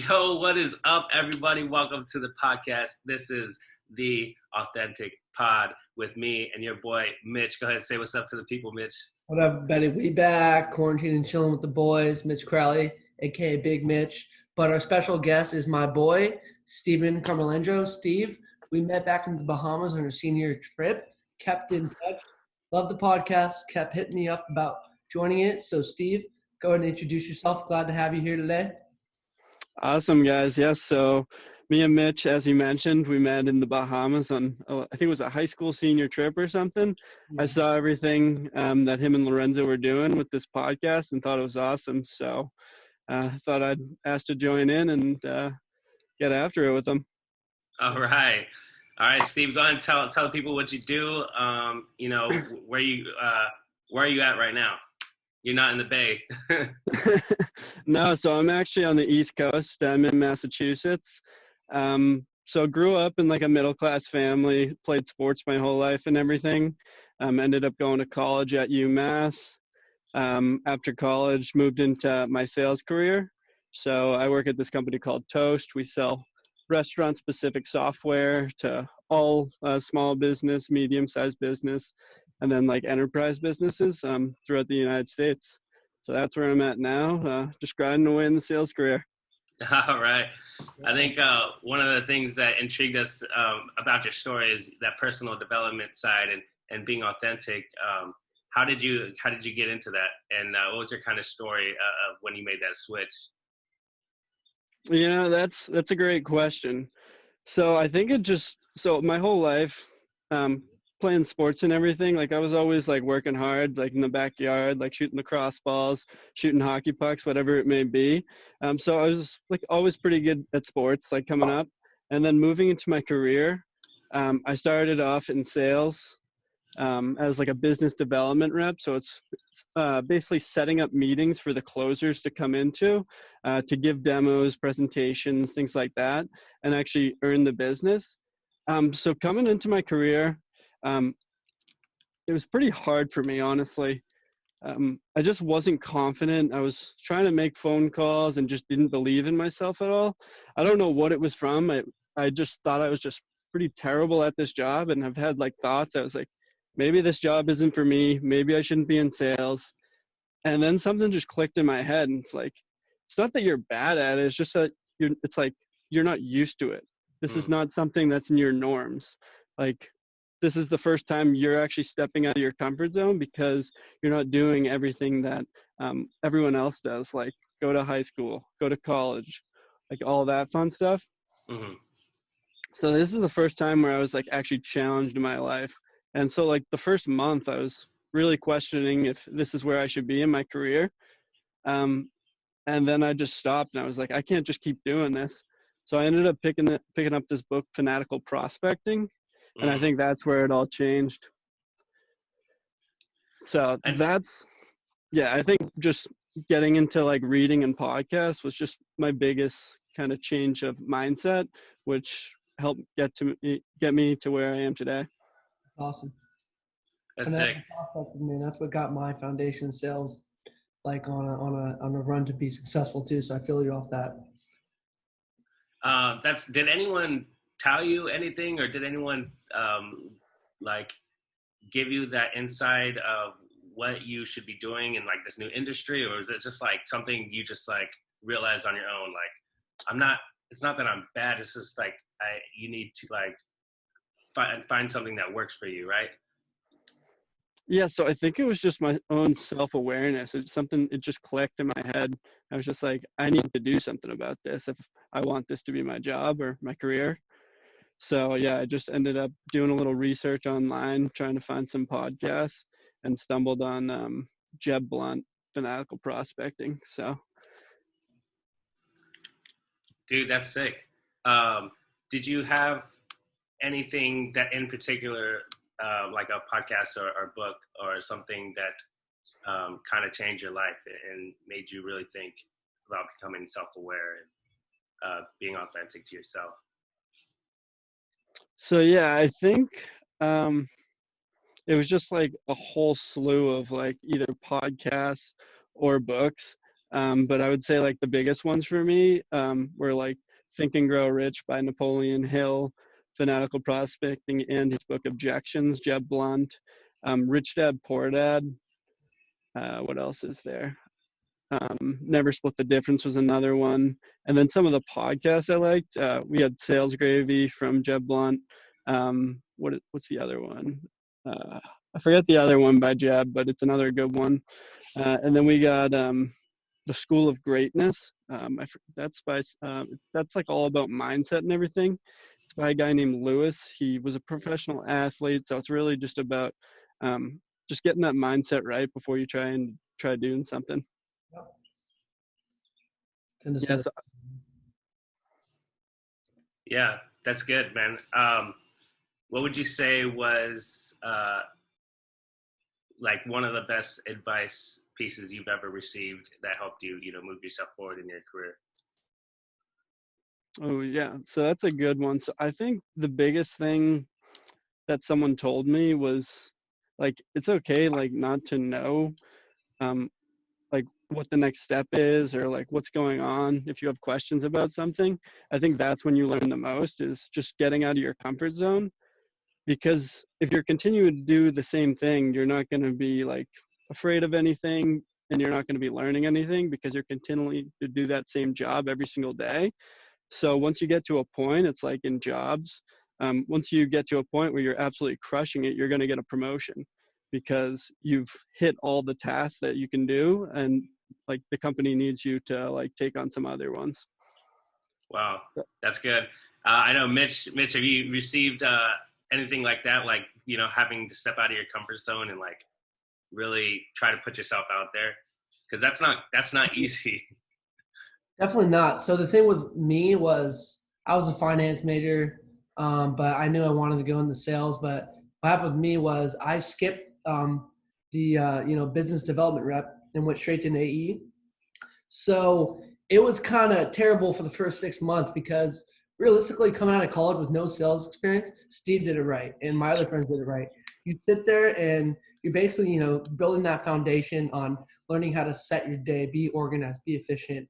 Yo, what is up, everybody? Welcome to the podcast. This is the Authentic Pod with me and your boy, Mitch. Go ahead and say what's up to the people, Mitch. What up, Betty? We back, quarantining and chilling with the boys, Mitch Crowley, aka Big Mitch. But our special guest is my boy, Steven Camerlengo. Steve, we met back in the Bahamas on our senior trip, kept in touch, loved the podcast, kept hitting me up about joining it. So, Steve, go ahead and introduce yourself. Glad to have you here today. Awesome, guys. Yes, so me and Mitch, as you mentioned, we met in the Bahamas on, I think it was a high school senior trip or something. I saw everything that him and Lorenzo were doing with this podcast and thought it was awesome. So thought I'd ask to join in and get after it with them. All right, Steve. Go ahead and tell the people what you do. Where are you at right now? You're not in the Bay. No, so I'm actually on the East Coast. I'm in Massachusetts. So grew up in like a middle-class family, played sports my whole life and everything. Ended up going to college at UMass. After college, moved into my sales career. So I work at this company called Toast. We sell restaurant-specific software to all small business, medium-sized business, and then like enterprise businesses throughout the United States. So that's where I'm at now, just grinding away in the sales career. All right. I think one of the things that intrigued us about your story is that personal development side and being authentic. How did you get into that? And what was your kind of story of when you made that switch? You know, that's a great question. So I think so my whole life, playing sports and everything, like I was always like working hard, like in the backyard, like shooting the cross balls, shooting hockey pucks, whatever it may be. So I was like always pretty good at sports, like coming up. And then moving into my career, I started off in sales as like a business development rep. So it's basically setting up meetings for the closers to come into, to give demos, presentations, things like that, and actually earn the business. So coming into my career, it was pretty hard for me, honestly. I just wasn't confident. I was trying to make phone calls and just didn't believe in myself at all. I don't know what it was from. I just thought I was just pretty terrible at this job, and I've had like thoughts. I was like, maybe this job isn't for me. Maybe I shouldn't be in sales. And then something just clicked in my head, and it's like, it's not that you're bad at it. It's just that it's like you're not used to it. This is not something that's in your norms. Like, this is the first time you're actually stepping out of your comfort zone because you're not doing everything that everyone else does, like go to high school, go to college, like all that fun stuff. Mm-hmm. So this is the first time where I was like actually challenged in my life. And so like the first month I was really questioning if this is where I should be in my career. And then I just stopped and I was like, I can't just keep doing this. So I ended up picking up this book, Fanatical Prospecting. And I think that's where it all changed. So I think just getting into like reading and podcasts was just my biggest kind of change of mindset, which helped get me to where I am today. Awesome. That's sick. Man, that's what got my foundation sales like on a run to be successful too. So I feel you off that. Did anyone tell you anything, or did anyone like give you that insight of what you should be doing in like this new industry, or is it just like something you just like realized on your own? Like, it's not that I'm bad. It's just like you need to like find something that works for you, right? Yeah, so I think it was just my own self-awareness. It just clicked in my head. I was just like, I need to do something about this if I want this to be my job or my career. So yeah, I just ended up doing a little research online, trying to find some podcasts, and stumbled on Jeb Blunt, Fanatical Prospecting. So, dude, that's sick. Did you have anything that in particular, like a podcast or book or something that kind of changed your life and made you really think about becoming self-aware and being authentic to yourself? So yeah, I think it was just like a whole slew of like either podcasts or books. But I would say like the biggest ones for me were like Think and Grow Rich by Napoleon Hill, Fanatical Prospecting, and his book Objections, Jeb Blunt, Rich Dad Poor Dad. What else is there? Never Split the Difference was another one. And then some of the podcasts I liked. We had Sales Gravy from Jeb Blunt. What's the other one? I forget the other one by Jeb, but it's another good one. And then we got The School of Greatness. That's like all about mindset and everything. It's by a guy named Lewis. He was a professional athlete, so it's really just about just getting that mindset right before you try doing something. Yeah, so, yeah, that's good, man. What would you say was like one of the best advice pieces you've ever received that helped you, move yourself forward in your career? Oh yeah, so that's a good one. So I think the biggest thing that someone told me was like it's okay like not to know like what the next step is or like what's going on if you have questions about something. I think that's when you learn the most is just getting out of your comfort zone, because if you're continuing to do the same thing, you're not going to be like afraid of anything, and you're not going to be learning anything because you're continually to do that same job every single day. So once you get to a point, it's like in jobs, once you get to a point where you're absolutely crushing it, you're going to get a promotion because you've hit all the tasks that you can do, and like the company needs you to like take on some other ones. Wow, that's good. I know, Mitch, have you received anything like that? Like, having to step out of your comfort zone and like really try to put yourself out there? Because that's not easy. definitely not. So the thing with me was I was a finance major, but I knew I wanted to go into sales. But what happened with me was I skipped the business development rep and went straight to an AE. So it was kind of terrible for the first 6 months because realistically, coming out of college with no sales experience, Steve did it right, and my other friends did it right. You sit there and you're basically, building that foundation on learning how to set your day, be organized, be efficient,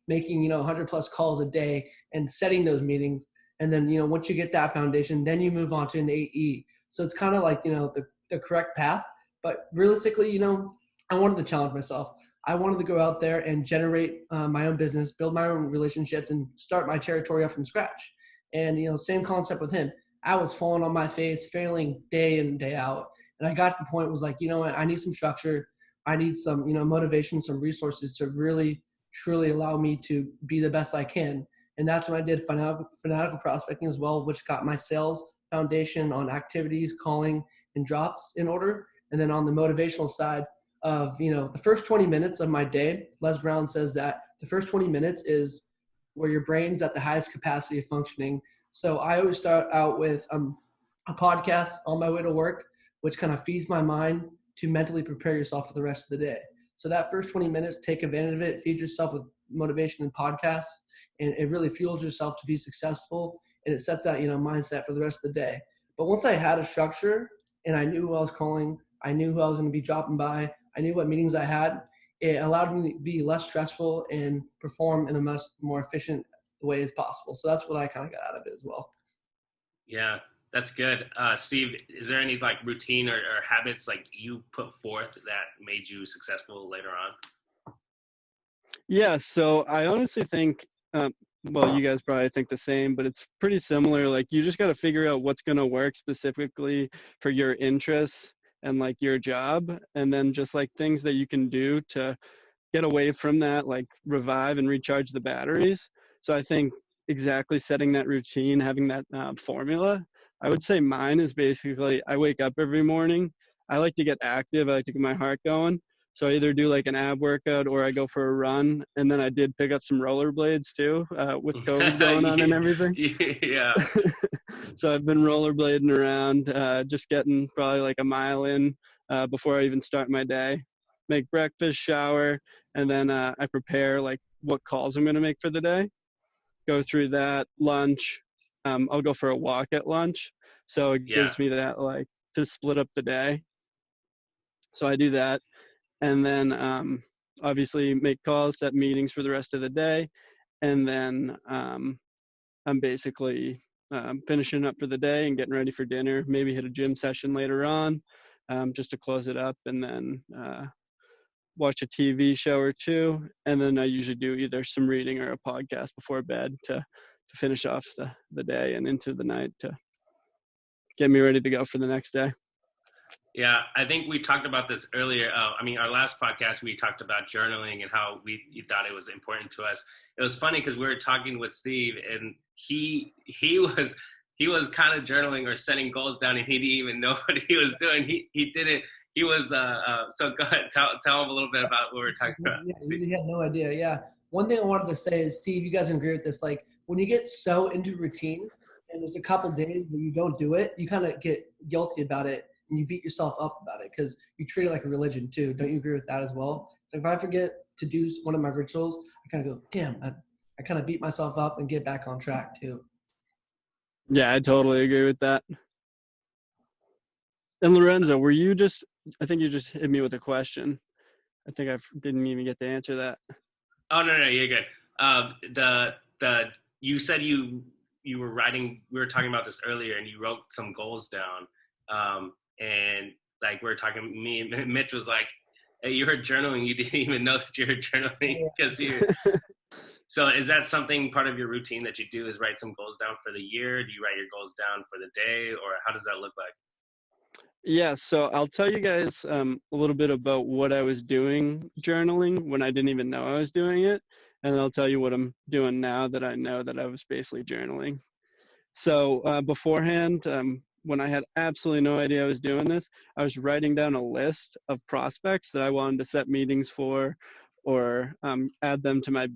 making, 100 plus calls a day and setting those meetings. And then, once you get that foundation, then you move on to an AE. So it's kind of like, the correct path. But realistically, I wanted to challenge myself. I wanted to go out there and generate my own business, build my own relationships, and start my territory up from scratch. And, same concept with him. I was falling on my face, failing day in, day out. And I got to the point was like, what, I need some structure. I need some, motivation, some resources to really, truly allow me to be the best I can. And that's when I did fanatical prospecting as well, which got my sales foundation on activities, calling, and drops in order. And then on the motivational side, of the first 20 minutes of my day, Les Brown says that the first 20 minutes is where your brain's at the highest capacity of functioning. So I always start out with a podcast on my way to work, which kind of feeds my mind to mentally prepare yourself for the rest of the day. So that first 20 minutes, take advantage of it, feed yourself with motivation and podcasts, and it really fuels yourself to be successful, and it sets that mindset for the rest of the day. But once I had a structure and I knew who I was calling, I knew who I was going to be dropping by, I knew what meetings I had. It allowed me to be less stressful and perform in a much more efficient way as possible. So that's what I kind of got out of it as well. Yeah, that's good. Steve, is there any like routine or habits like you put forth that made you successful later on? Yeah, so I honestly think, well, you guys probably think the same, but it's pretty similar. Like you just got to figure out what's going to work specifically for your interests and like your job, and then just like things that you can do to get away from that, like revive and recharge the batteries. So I think exactly setting that routine, having that formula. I would say mine is basically I wake up every morning. I like to get active. I like to get my heart going. So I either do like an ab workout or I go for a run. And then I did pick up some rollerblades too, with COVID going on and everything. Yeah. So I've been rollerblading around, just getting probably like a mile in before I even start my day. Make breakfast, shower, and then I prepare like what calls I'm going to make for the day. Go through that, lunch. I'll go for a walk at lunch. So it gives me that like to split up the day. So I do that. And then obviously make calls, set meetings for the rest of the day. And then I'm basically finishing up for the day and getting ready for dinner, maybe hit a gym session later on just to close it up, and then watch a TV show or two. And then I usually do either some reading or a podcast before bed to finish off the day and into the night to get me ready to go for the next day. Yeah, I think we talked about this earlier. Our last podcast, we talked about journaling and how you thought it was important to us. It was funny because we were talking with Steve, and he was kind of journaling or setting goals down, and he didn't even know what he was doing. He didn't. He was so go ahead, tell him a little bit about what we were talking about. Yeah, we had no idea. Yeah, one thing I wanted to say is, Steve, you guys agree with this? Like when you get so into routine, and there's a couple of days where you don't do it, you kind of get guilty about it. And you beat yourself up about it because you treat it like a religion too. Don't you agree with that as well? It's like if I forget to do one of my rituals, I kind of go, damn, I kind of beat myself up and get back on track too. Yeah, I totally agree with that. And Lorenzo, I think you just hit me with a question. I think I didn't even get to answer that. Oh, no, you're good. You said you were writing, we were talking about this earlier, and you wrote some goals down. And like we were talking, me and Mitch was like, hey, you were journaling. You didn't even know that you were journaling because So is that something part of your routine that you do, is write some goals down for the year? Do you write your goals down for the day, or how does that look like? Yeah, so I'll tell you guys a little bit about what I was doing journaling when I didn't even know I was doing it. And I'll tell you what I'm doing now that I know that I was basically journaling. So beforehand, when I had absolutely no idea I was doing this, I was writing down a list of prospects that I wanted to set meetings for, or add them to my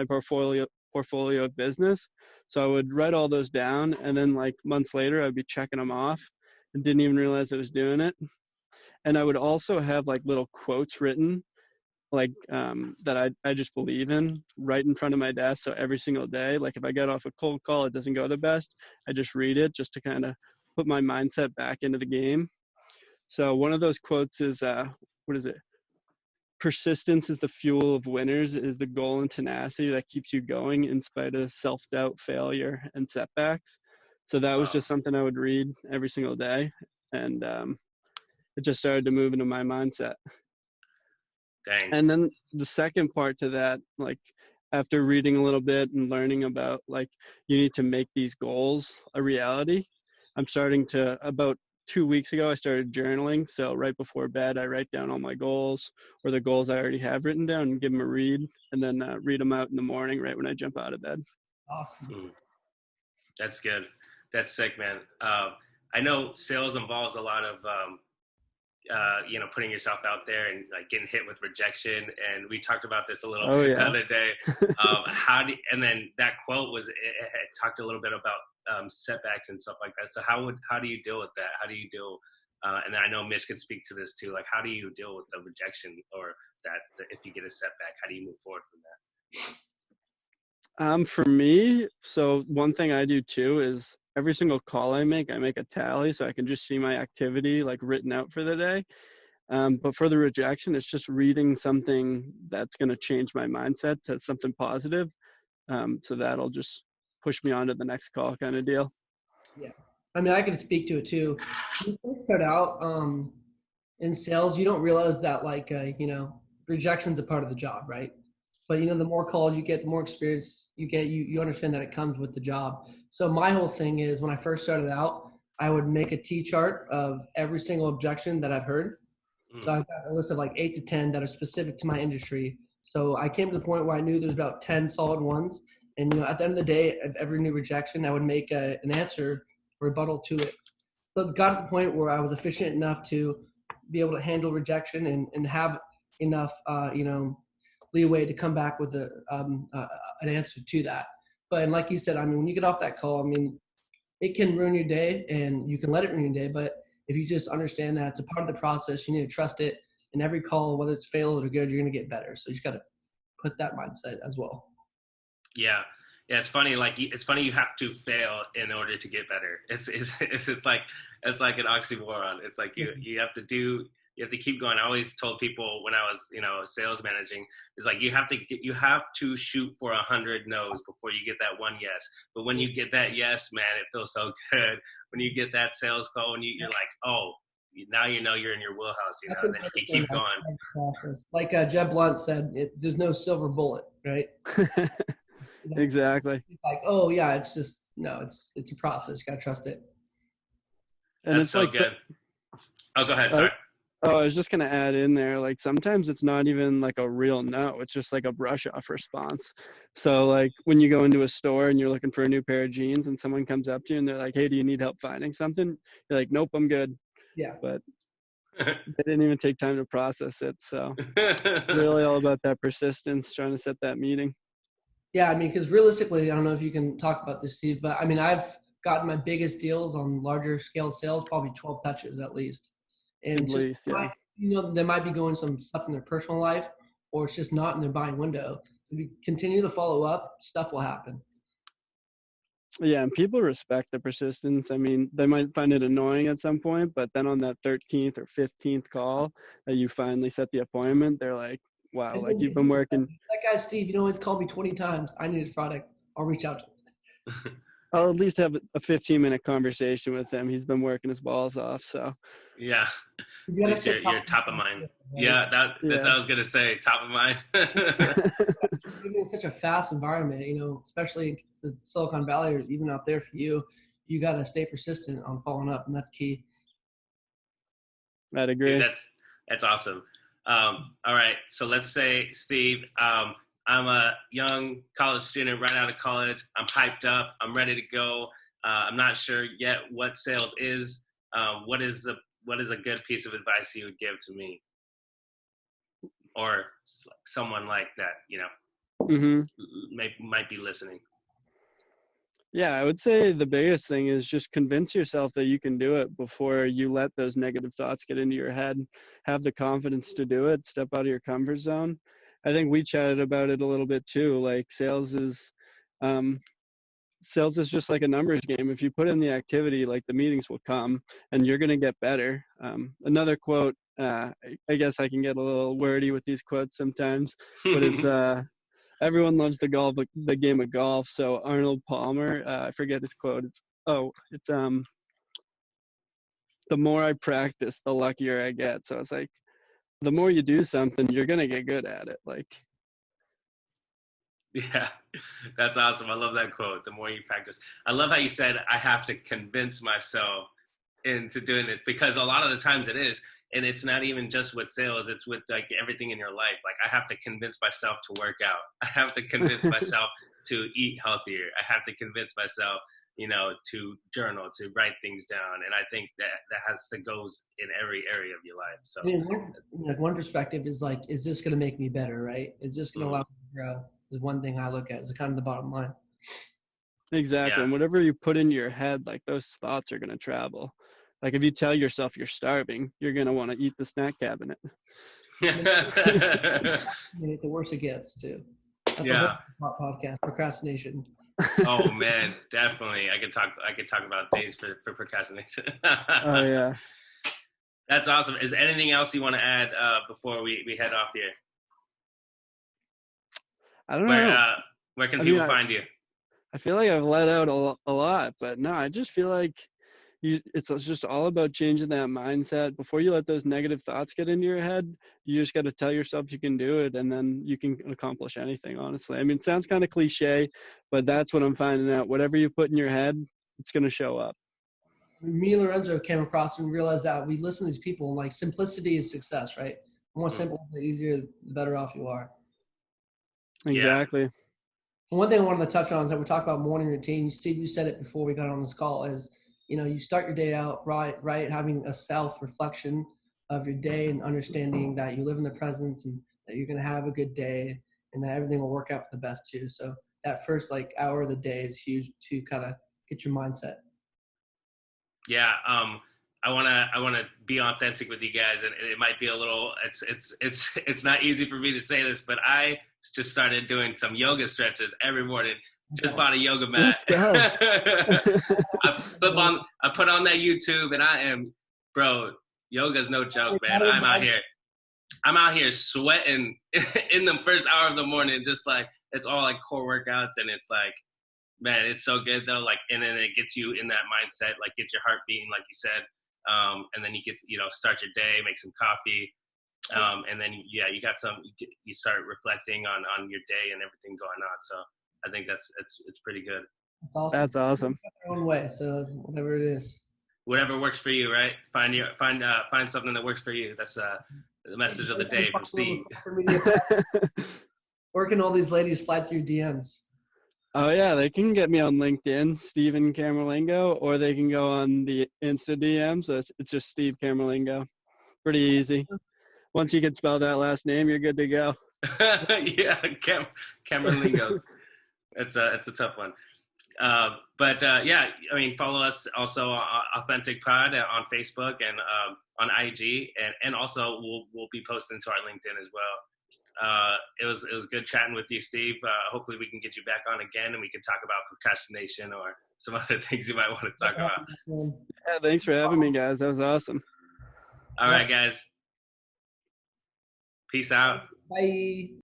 portfolio of business. So I would write all those down, and then like months later, I'd be checking them off and didn't even realize I was doing it. And I would also have like little quotes written, like that I just believe in, right in front of my desk. So every single day, like if I get off a cold call, it doesn't go the best, I just read it just to kind of put my mindset back into the game. So one of those quotes is what is it? Persistence is the fuel of winners, is the goal and tenacity that keeps you going in spite of self-doubt, failure, and setbacks. So that was just something I would read every single day, and it just started to move into my mindset. Dang. And then the second part to that, like after reading a little bit and learning about like you need to make these goals a reality, I'm starting to, about 2 weeks ago, I started journaling. So right before bed, I write down all my goals or the goals I already have written down and give them a read, and then read them out in the morning right when I jump out of bed. Awesome. That's good. That's sick, man. I know sales involves a lot of putting yourself out there and like getting hit with rejection. And we talked about this a little bit the other day. And then that quote it talked a little bit about setbacks and stuff like that. So how do you deal with that? How do you deal? And I know Mitch can speak to this too. Like, how do you deal with the rejection, or that if you get a setback, how do you move forward from that? For me, so one thing I do too is every single call I make a tally so I can just see my activity like written out for the day. But for the rejection, it's just reading something that's going to change my mindset to something positive. So that'll just push me on to the next call kind of deal. Yeah. I mean, I can speak to it too. When you first start out in sales, you don't realize that rejection's a part of the job, right? But the more calls you get, the more experience you get, you understand that it comes with the job. So my whole thing is, when I first started out, I would make a T-chart of every single objection that I've heard. So I've got a list of like 8 to 10 that are specific to my industry. So I came to the point where I knew there's about 10 solid ones. And at the end of the day, of every new rejection, I would make an answer, rebuttal to it. So it got to the point where I was efficient enough to be able to handle rejection and have enough, leeway to come back with an answer to that. But like you said, I mean, when you get off that call, I mean, it can ruin your day, and you can let it ruin your day. But if you just understand that it's a part of the process, you need to trust it. And every call, whether it's failed or good, you're going to get better. So you just got to put that mindset as well. Yeah. It's funny. It's funny you have to fail in order to get better. It's like an oxymoron. It's like you have to do You have to keep going. I always told people when I was, sales managing, is like you have to shoot for 100 no's before you get that one yes. But when you get that yes, man, it feels so good. When you get that sales call and you're like, oh, now you're in your wheelhouse, and then you keep going. Like Jeb Blunt said, there's no silver bullet, right? Exactly. Like, oh yeah, it's just it's a process. You gotta trust it. And That's it's so like good. Oh, go ahead. Sorry. I was just gonna add in there, like sometimes it's not even like a real no, it's just like a brush off response. So like when you go into a store and you're looking for a new pair of jeans and someone comes up to you and they're like, hey, do you need help finding something? You're like, nope, I'm good. Yeah. But they didn't even take time to process it. So really all about that persistence, trying to set that meeting. Yeah, I mean, because realistically, I don't know if you can talk about this, Steve, but I mean, I've gotten my biggest deals on larger scale sales, probably 12 touches at least. And At least, yeah. They might be going some stuff in their personal life, or it's just not in their buying window. If you continue to follow up, stuff will happen. Yeah, and people respect the persistence. I mean, they might find it annoying at some point, but then on that 13th or 15th call that you finally set the appointment, they're like, wow, like you've been working. That guy, Steve, it's called me 20 times. I need his product. I'll reach out to him. I'll at least have a 15-minute conversation with him. He's been working his balls off, so. Yeah, you're top of mind. Right? Yeah, that's what I was gonna say. Top of mind. Living in such a fast environment, especially the Silicon Valley, or even out there for you, you got to stay persistent on following up, and that's key. I'd agree. Dude, that's awesome. All right, so let's say, Steve, I'm a young college student right out of college. I'm hyped up. I'm ready to go. I'm not sure yet what sales is. What is a good piece of advice you would give to me, or someone like that, might be listening? Yeah, I would say the biggest thing is just convince yourself that you can do it before you let those negative thoughts get into your head. Have the confidence to do it. Step out of your comfort zone. I think we chatted about it a little bit too. Like sales is just like a numbers game. If you put in the activity, like the meetings will come and you're going to get better. Another quote, I guess I can get a little wordy with these quotes sometimes, but it's, everyone loves the game of golf. So Arnold Palmer, I forget his quote. It's the more I practice, the luckier I get. So it's like, the more you do something, you're going to get good at it. Like, yeah, that's awesome. I love that quote. The more you practice. I love how you said, I have to convince myself into doing it, because a lot of the times it is. And it's not even just with sales. It's with like everything in your life. Like I have to convince myself to work out. I have to convince myself to eat healthier. I have to convince myself, to journal, to write things down. And I think that goes in every area of your life. So one perspective is like, is this going to make me better? Right? Is this going to allow me to grow? Is one thing I look at is kind of the bottom line. Exactly. Yeah. And whatever you put into your head, like those thoughts are going to travel. Like if you tell yourself you're starving, you're going to want to eat the snack cabinet. The worse it gets too. That's a whole podcast, procrastination. Oh man, definitely. I could talk about days for procrastination. Oh yeah. That's awesome. Is there anything else you want to add before we head off here? I don't know. Where can people find you? I feel like I've let out a lot, but no, I just feel like it's just all about changing that mindset. Before you let those negative thoughts get into your head, you just got to tell yourself you can do it, and then you can accomplish anything, honestly. I mean, it sounds kind of cliche, but that's what I'm finding out. Whatever you put in your head, it's going to show up. Me and Lorenzo came across and realized that we listen to these people, and like simplicity is success, right? The more simple, the easier, the better off you are. Exactly. Yeah. One thing I wanted to touch on is that we talk about morning routine. Steve, you said it before we got on this call, is you start your day out right, having a self-reflection of your day and understanding that you live in the present and that you're going to have a good day and that everything will work out for the best too. So that first hour of the day is huge to kind of get your mindset. Yeah. I want to be authentic with you guys, and it might be a little, it's not easy for me to say this, but I just started doing some yoga stretches every morning. Just bought a yoga mat. I put on that YouTube, and I am, bro, Yoga's no joke, man. I'm out here sweating in the first hour of the morning, just like it's all like core workouts, and it's like, man, it's so good though. Like, and then it gets you in that mindset, like gets your heart beating, like you said, and then you get to, start your day, make some coffee, and then you got you start reflecting on your day and everything going on. So I think it's pretty good. That's awesome. That's awesome. Your own way, so whatever it is. Whatever works for you, right? Find something that works for you. That's the message of the day from Steve. Where can all these ladies slide through DMs? Oh yeah, they can get me on LinkedIn, Steven Camerlengo, or they can go on the Insta DM. So it's just Steve Camerlengo. Pretty easy. Once you can spell that last name, you're good to go. Yeah, Camerlengo. It's a tough one. But yeah, I mean, follow us also Authentic Pod on Facebook and on IG, and also we'll be posting to our LinkedIn as well. It was good chatting with you, Steve. Hopefully we can get you back on again, and we can talk about procrastination or some other things you might want to talk about. Yeah, thanks for having me, guys. That was awesome. All right, guys. Peace out. Bye.